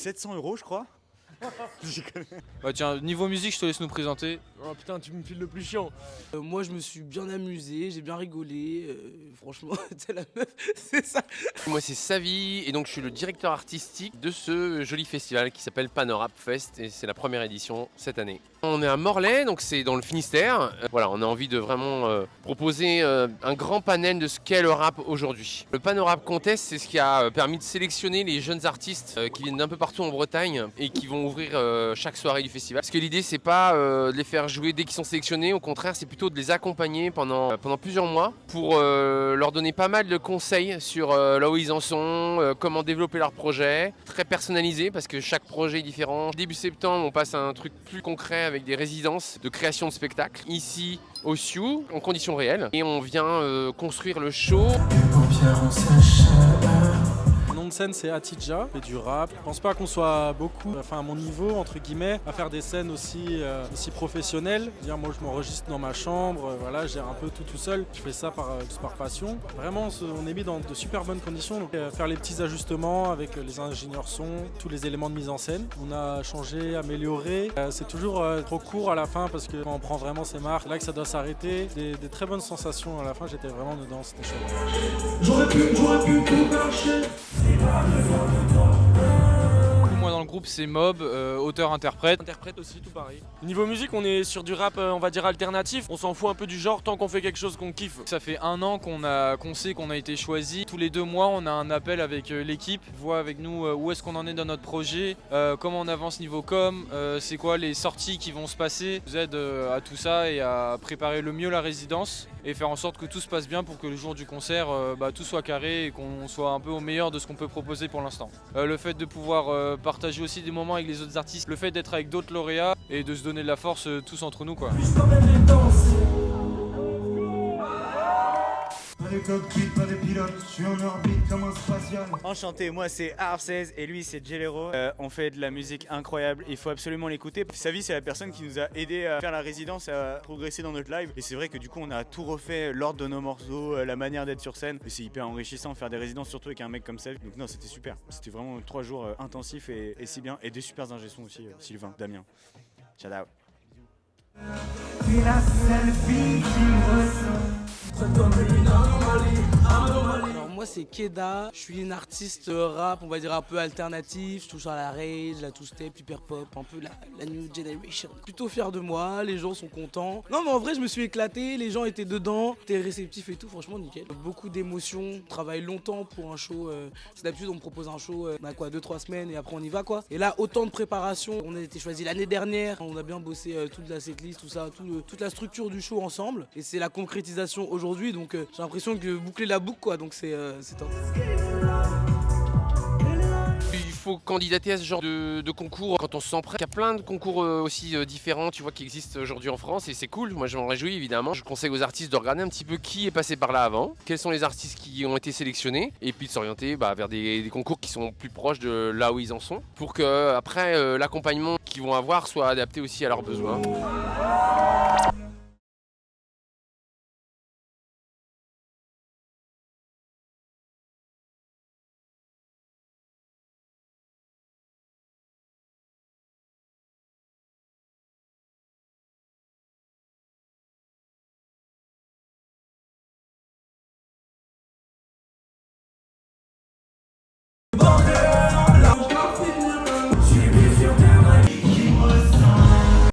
700 € je crois. Bah tiens, niveau musique, je te laisse nous présenter. Oh putain, tu me files le plus chiant. Moi, je me suis bien amusé, j'ai bien rigolé. Franchement, t'es la meuf, c'est ça. Moi c'est Savi et donc je suis le directeur artistique de ce joli festival qui s'appelle Panorap Fest et c'est la première édition cette année. On est à Morlaix, donc c'est dans le Finistère. Voilà, on a envie de vraiment proposer un grand panel de ce qu'est le rap aujourd'hui. Le Panorap Contest, c'est ce qui a permis de sélectionner les jeunes artistes qui viennent d'un peu partout en Bretagne et qui vont ouvrir chaque soirée du festival. Parce que l'idée c'est pas de les faire jouer dès qu'ils sont sélectionnés, au contraire c'est plutôt de les accompagner pendant plusieurs mois pour leur donner pas mal de conseils sur là où ils en sont, comment développer leur projet, très personnalisé parce que chaque projet est différent. Début septembre, on passe à un truc plus concret avec des résidences de création de spectacles ici au Sioux en conditions réelles et on vient construire le show. Mon nom de scène c'est Atidja, je fais du rap. Je pense pas qu'on soit beaucoup, enfin à mon niveau entre guillemets, à faire des scènes aussi professionnelles. Moi je m'enregistre dans ma chambre, voilà, je gère un peu tout seul. Je fais ça par passion. Vraiment on est mis dans de super bonnes conditions. Donc faire les petits ajustements avec les ingénieurs son, tous les éléments de mise en scène. On a changé, amélioré. C'est toujours trop court à la fin parce que quand on prend vraiment ses marques, là que ça doit s'arrêter. Des très bonnes sensations à la fin, j'étais vraiment dedans, c'était chouette. J'aurais pu tout marcher. Moi dans le groupe c'est Mob, auteur-interprète. Interprète aussi, tout pareil. Niveau musique, on est sur du rap, on va dire alternatif. On s'en fout un peu du genre tant qu'on fait quelque chose qu'on kiffe. Ça fait 1 an qu'on sait qu'on a été choisi. Tous les 2 mois, on a un appel avec l'équipe, voit avec nous où est-ce qu'on en est dans notre projet, comment on avance niveau com, c'est quoi les sorties qui vont se passer. On vous aide à tout ça et à préparer le mieux la résidence et faire en sorte que tout se passe bien pour que le jour du concert, tout soit carré et qu'on soit un peu au meilleur de ce qu'on peut proposer pour l'instant. Le fait de pouvoir partager aussi des moments avec les autres artistes, le fait d'être avec d'autres lauréats et de se donner de la force tous entre nous quoi. Enchanté, moi c'est Arf16 et lui c'est Gelero. On fait de la musique incroyable, il faut absolument l'écouter. Savi c'est la personne qui nous a aidé à faire la résidence, à progresser dans notre live. Et c'est vrai que du coup on a tout refait, l'ordre de nos morceaux, la manière d'être sur scène. Et c'est hyper enrichissant de faire des résidences, surtout avec un mec comme ça. Donc non, c'était super, c'était vraiment 3 jours intensifs et si bien. Et des super ingé sons aussi, Sylvain, Damien. Shout out. Alors moi c'est Keda, je suis une artiste rap, on va dire un peu alternatif, je touche à la rage, la two-step, hyper pop, un peu la new generation. Plutôt fier de moi, les gens sont contents. Non mais en vrai je me suis éclaté, les gens étaient dedans, étaient réceptifs et tout, franchement nickel. Beaucoup d'émotions, on travaille longtemps pour un show, c'est d'habitude on me propose un show, on a quoi 2-3 semaines et après on y va quoi. Et là autant de préparation, on a été choisi l'année dernière, on a bien bossé toute la setlist, tout ça, toute la structure du show ensemble. Et c'est la concrétisation aujourd'hui, donc j'ai l'impression que boucler la boucle quoi, donc c'est top. Il faut candidater à ce genre de concours quand on se sent prêt. Il y a plein de concours aussi différents, tu vois, qui existent aujourd'hui en France et c'est cool. Moi, je m'en réjouis évidemment. Je conseille aux artistes de regarder un petit peu qui est passé par là avant, quels sont les artistes qui ont été sélectionnés et puis de s'orienter vers des concours qui sont plus proches de là où ils en sont pour que après l'accompagnement qu'ils vont avoir soit adapté aussi à leurs besoins. Bordel